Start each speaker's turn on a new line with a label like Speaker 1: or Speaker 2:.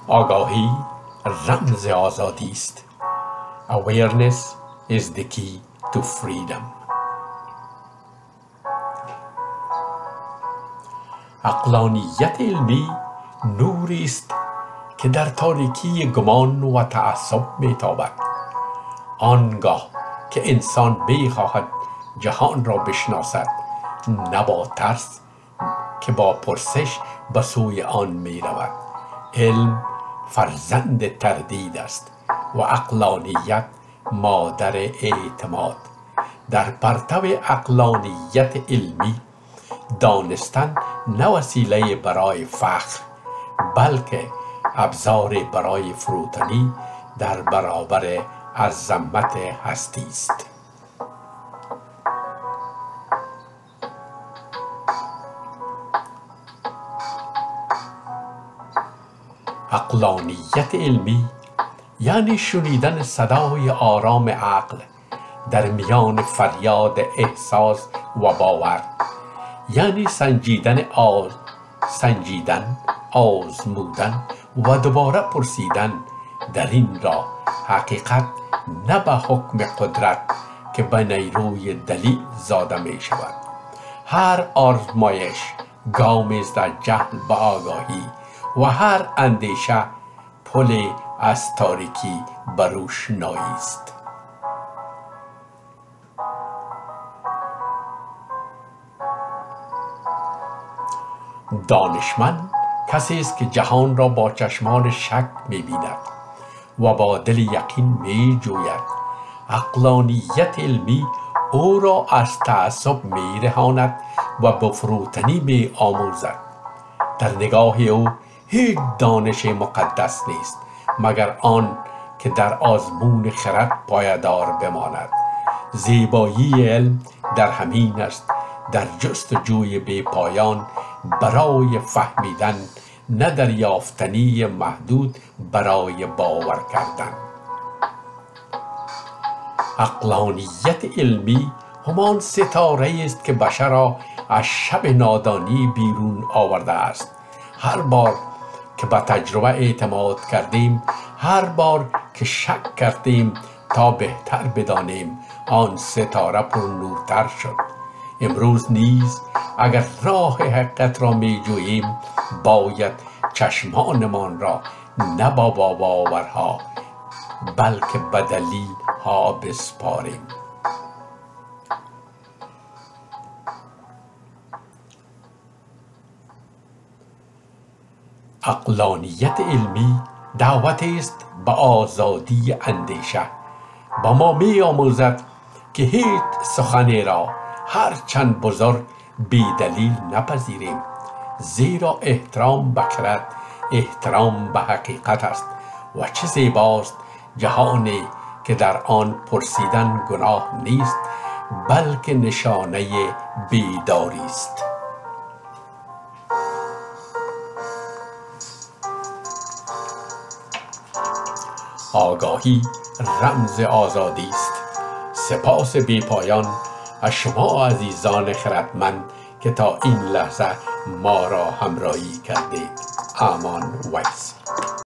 Speaker 1: آگاهی رمز آزادی است. Awareness is the key to freedom. عقلانیت علمی نوری است که در تاریکی گمان و تعصب میتابد. آنگاه که انسان میخواهد جهان را بشناسد، نه با ترس که با پرسش به سوی آن میرود. علم فرزند تردید است و عقلانیت مادر اعتماد. در پرتو عقلانیت علمی دانستن نه وسیله برای فخر، بلکه ابزار برای فروتنی در برابر عظمت هستی است. عقلانیت علمی یعنی شنیدن صدای آرام عقل در میان فریاد احساس و باور، یعنی سنجیدن، آزمودن و دوباره پرسیدن در این راه حقیقت نه به حکم قدرت که به نیروی دلیل زاده می شود. هر آزمایش گامی است از جهل به آگاهی و هر اندیشه پل از تاریکی به روشنایی است. دانشمند کسی است که جهان را با چشمان شک می‌بیند و با دل یقین می‌جوید. عقلانیت علمی او را از تعصب می‌رهاند و به فروتنی می‌آموزد. در نگاه او هیچ دانش مقدس نیست مگر آن که در آزمون خرد پایدار بماند. زیبایی علم در همین است، در جستجوی بی پایان برای فهمیدن، نه در یافتنی محدود برای باور کردن. عقلانیت علمی همان ستاره است که بشر را از شب نادانی بیرون آورده است. هر بار که به تجربه اعتماد کردیم، هر بار که شک کردیم تا بهتر بدانیم، آن ستاره پر نورتر شد. امروز نیز اگر راه حقیقت را می جوییم، باید چشمانمان را نه با باورها بلکه به دلیل ها بسپاریم. عقلانیت علمی دعوتی است به آزادی اندیشه. با ما می آموزد که هیچ سخنی را هرچند بزرگ بی دلیل نپذیریم، زیرا احترام به خرد احترام به حقیقت است و چه زیباست جهانی که در آن پرسیدن گناه نیست بلکه نشانه بیداری است. آگاهی رمز آزادی است. سپاس بی پایان از شما عزیزان خردمند که تا این لحظه ما را همراهی کردید. امان ویس.